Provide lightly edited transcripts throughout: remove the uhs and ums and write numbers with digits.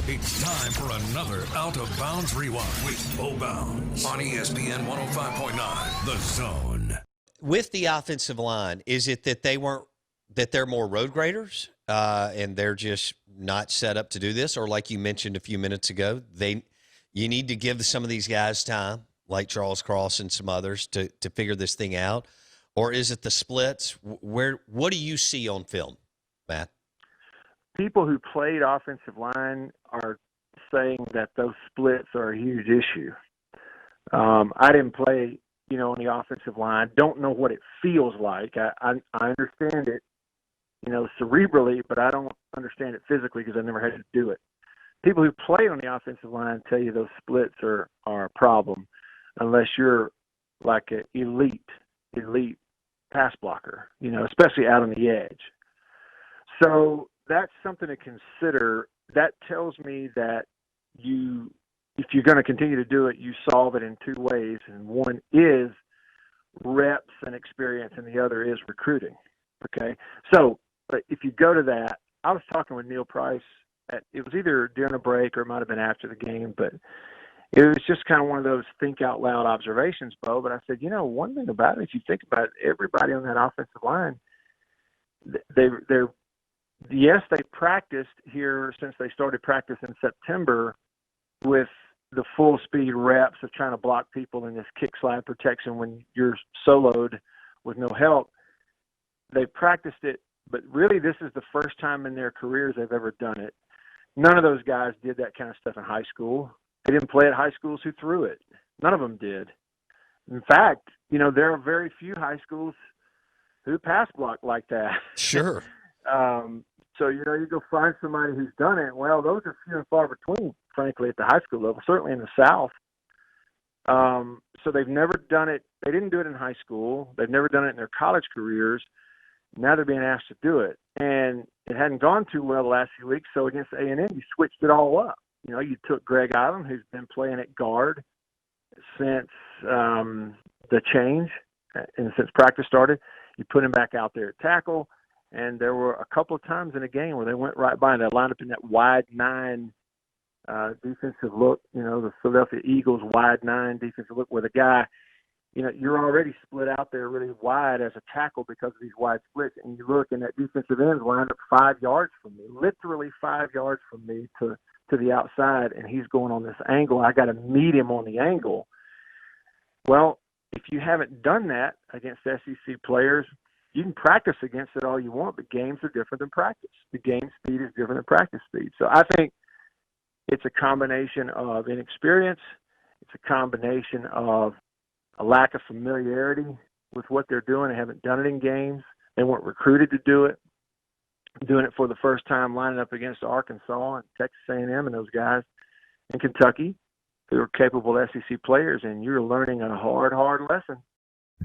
It's time for another Out of Bounds Rewind with Bo Bounds on ESPN 105.9 The Zone. With the offensive line, is it that they're more road graders and they're just not set up to do this? Or like you mentioned a few minutes ago, you need to give some of these guys time, like Charles Cross and some others, to figure this thing out? Or is it the splits? What do you see on film, Matt? People who played offensive line are saying that those splits are a huge issue. I didn't play, on the offensive line. Don't know what it feels like. I understand it, cerebrally, but I don't understand it physically because I never had to do it. People who play on the offensive line tell you those splits are a problem unless you're like an elite pass blocker, especially out on the edge. So that's something to consider. That tells me that if you're going to continue to do it, you solve it in two ways. And one is reps and experience, and the other is recruiting. Okay. So, but if you go to that, I was talking with Neil Price it was either during a break or it might've been after the game, but it was just kind of one of those think out loud observations, Bo. But I said, one thing about it, if you think about it, everybody on that offensive line, yes, they practiced here since they started practice in September with the full speed reps of trying to block people in this kick slide protection when you're soloed with no help. They practiced it, but really this is the first time in their careers they've ever done it. None of those guys did that kind of stuff in high school. They didn't play at high schools who threw it. None of them did. In fact, there are very few high schools who pass block like that. Sure. So, you go find somebody who's done it. Well, those are few and far between, frankly, at the high school level, certainly in the South. So they've never done it. They didn't do it in high school. They've never done it in their college careers. Now they're being asked to do it. And it hadn't gone too well the last few weeks. So against A&M, you switched it all up. You took Greg Island, who's been playing at guard since the change and since practice started. You put him back out there at tackle. And there were a couple of times in a game where they went right by and they lined up in that wide 9 defensive look, the Philadelphia Eagles wide 9 defensive look where the guy, you're already split out there really wide as a tackle because of these wide splits. And you look and that defensive end is lined up 5 yards from me, literally 5 yards from me to the outside. And he's going on this angle. I got to meet him on the angle. Well, if you haven't done that against SEC players, you can practice against it all you want, but games are different than practice. The game speed is different than practice speed. So I think it's a combination of inexperience. It's a combination of a lack of familiarity with what they're doing. They haven't done it in games. They weren't recruited to do it. Doing it for the first time, lining up against Arkansas and Texas A&M and those guys in Kentucky who are capable SEC players, and you're learning a hard lesson.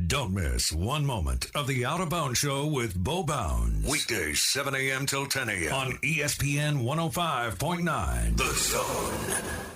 Don't miss one moment of the Out of Bounds Show with Bo Bounds. Weekdays, 7 a.m. till 10 a.m. on ESPN 105.9 The Zone.